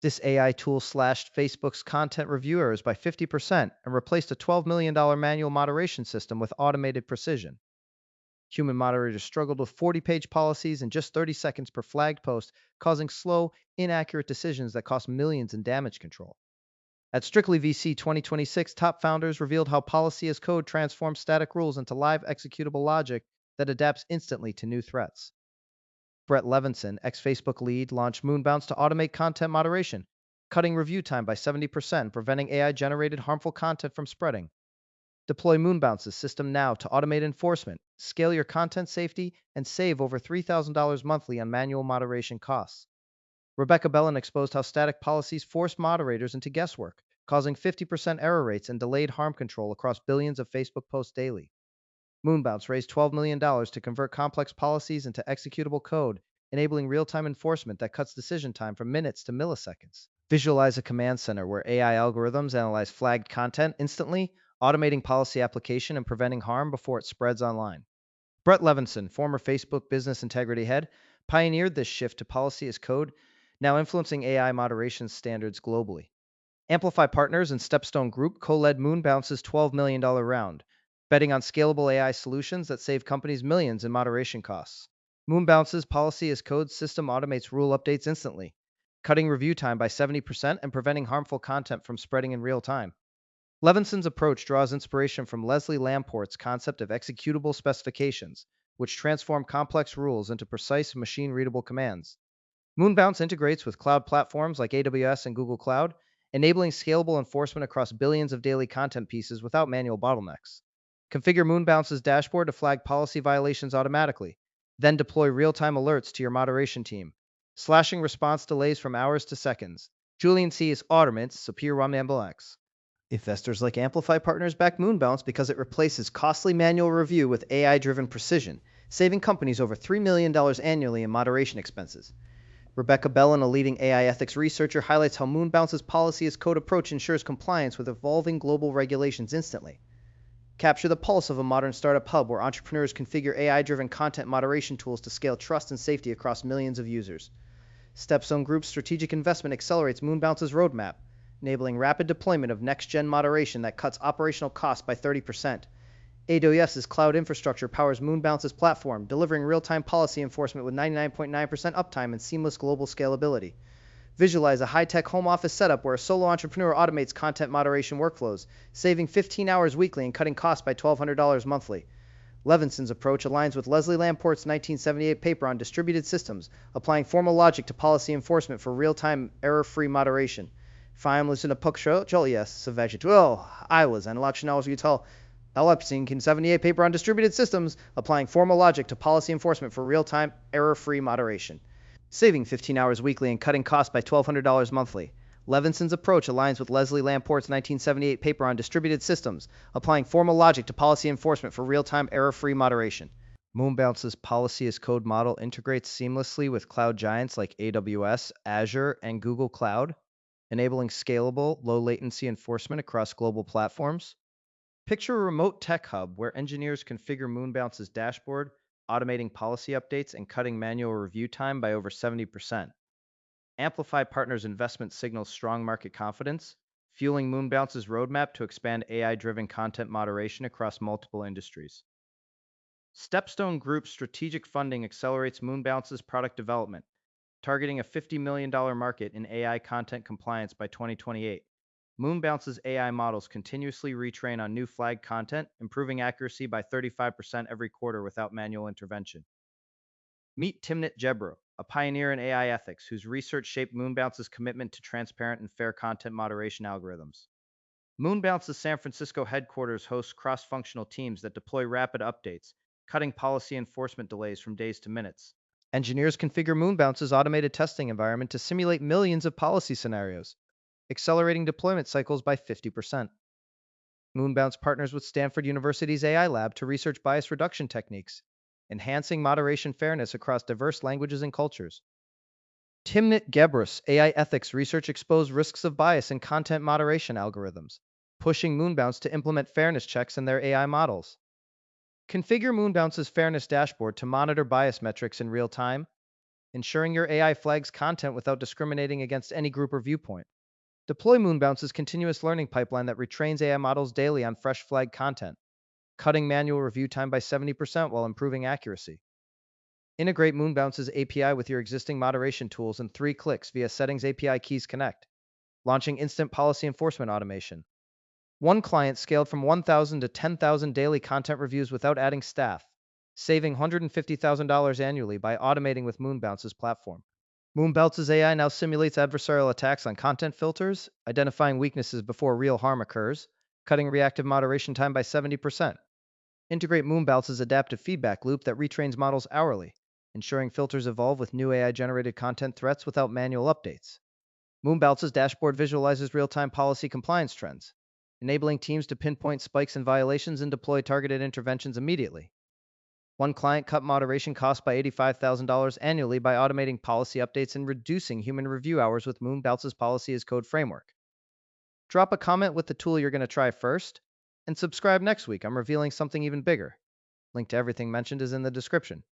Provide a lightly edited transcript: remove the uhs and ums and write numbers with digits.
This AI tool slashed Facebook's content review errors by 50% and replaced a $12 million manual moderation system with automated precision. Human moderators struggled with 40-page policies in just 30 seconds per flagged post, causing slow, inaccurate decisions that cost millions in damage control. At Strictly VC 2026, top founders revealed how policy as code transforms static rules into live executable logic that adapts instantly to new threats. Brett Levinson, ex Facebook lead, launched Moonbounce to automate content moderation, cutting review time by 70% and preventing AI generated harmful content from spreading. Deploy Moonbounce's system now to automate enforcement, scale your content safety, and save over $3,000 monthly on manual moderation costs. Rebecca Bellin exposed how static policies force moderators into guesswork, causing 50% error rates and delayed harm control across billions of Facebook posts daily. Moonbounce raised $12 million to convert complex policies into executable code, enabling real time enforcement that cuts decision time from minutes to milliseconds. Visualize a command center where AI algorithms analyze flagged content instantly, automating policy application and preventing harm before it spreads online. Brett Levinson, former Facebook business integrity head, pioneered this shift to policy as code, now influencing AI moderation standards globally. Amplify Partners and Stepstone Group co-led Moonbounce's $12 million round, betting on scalable AI solutions that save companies millions in moderation costs. Moonbounce's policy as code system automates rule updates instantly, cutting review time by 70% and preventing harmful content from spreading in real time. Levinson's approach draws inspiration from Leslie Lamport's concept of executable specifications, which transform complex rules into precise machine-readable commands. Moonbounce integrates with cloud platforms like AWS and Google Cloud, enabling scalable enforcement across billions of daily content pieces without manual bottlenecks. Configure Moonbounce's dashboard to flag policy violations automatically, then deploy real-time alerts to your moderation team, slashing response delays from hours to seconds. Julian C. is Automents, Superior X. Investors like Amplify Partners back Moonbounce because it replaces costly manual review with AI-driven precision, saving companies over $3 million annually in moderation expenses. Rebecca Bellin, a leading AI ethics researcher, highlights how Moonbounce's policy as code approach ensures compliance with evolving global regulations instantly. Capture the pulse of a modern startup hub where entrepreneurs configure AI-driven content moderation tools to scale trust and safety across millions of users. Stepstone Group's strategic investment accelerates Moonbounce's roadmap, enabling rapid deployment of next-gen moderation that cuts operational costs by 30%. AWS's cloud infrastructure powers Moonbounce's platform, delivering real-time policy enforcement with 99.9% uptime and seamless global scalability. Visualize a high-tech home office setup where a solo entrepreneur automates content moderation workflows, saving 15 hours weekly and cutting costs by $1,200 monthly. Levinson's approach aligns with Leslie Lamport's 1978 paper on distributed systems, applying formal logic to policy enforcement for real-time, error-free moderation. Fiamlisten Apuksha Jolias Savajituel, I was and Lakshanawas Utal Lepsin 78 paper on distributed systems, applying formal logic to policy enforcement for real-time, error-free moderation. Saving 15 hours weekly and cutting costs by $1,200 monthly. Levinson's approach aligns with Leslie Lamport's 1978 paper on distributed systems, applying formal logic to policy enforcement for real-time, error-free moderation. Moonbounce's policy as code model integrates seamlessly with cloud giants like AWS, Azure, and Google Cloud, enabling scalable, low-latency enforcement across global platforms. Picture a remote tech hub where engineers configure Moonbounce's dashboard, automating policy updates and cutting manual review time by over 70%. Amplify Partners' investment signals strong market confidence, fueling Moonbounce's roadmap to expand AI-driven content moderation across multiple industries. Stepstone Group's strategic funding accelerates Moonbounce's product development, targeting a $50 million market in AI content compliance by 2028. Moonbounce's AI models continuously retrain on new flagged content, improving accuracy by 35% every quarter without manual intervention. Meet Timnit Gebro, a pioneer in AI ethics whose research shaped Moonbounce's commitment to transparent and fair content moderation algorithms. Moonbounce's San Francisco headquarters hosts cross-functional teams that deploy rapid updates, cutting policy enforcement delays from days to minutes. Engineers configure Moonbounce's automated testing environment to simulate millions of policy scenarios, accelerating deployment cycles by 50%. Moonbounce partners with Stanford University's AI lab to research bias reduction techniques, enhancing moderation fairness across diverse languages and cultures. Timnit Gebru's AI ethics research exposed risks of bias in content moderation algorithms, pushing Moonbounce to implement fairness checks in their AI models. Configure Moonbounce's fairness dashboard to monitor bias metrics in real time, ensuring your AI flags content without discriminating against any group or viewpoint. Deploy Moonbounce's continuous learning pipeline that retrains AI models daily on fresh flag content, cutting manual review time by 70% while improving accuracy. Integrate Moonbounce's API with your existing moderation tools in 3 clicks via Settings API Keys Connect, launching instant policy enforcement automation. One client scaled from 1,000 to 10,000 daily content reviews without adding staff, saving $150,000 annually by automating with Moonbounce's platform. Moonbounce's AI now simulates adversarial attacks on content filters, identifying weaknesses before real harm occurs, cutting reactive moderation time by 70%. Integrate Moonbounce's adaptive feedback loop that retrains models hourly, ensuring filters evolve with new AI-generated content threats without manual updates. Moonbounce's dashboard visualizes real-time policy compliance trends, enabling teams to pinpoint spikes in violations and deploy targeted interventions immediately. One client cut moderation costs by $85,000 annually by automating policy updates and reducing human review hours with Moonbounce's policy as code framework. Drop a comment with the tool you're going to try first, and subscribe next week. I'm revealing something even bigger. Link to everything mentioned is in the description.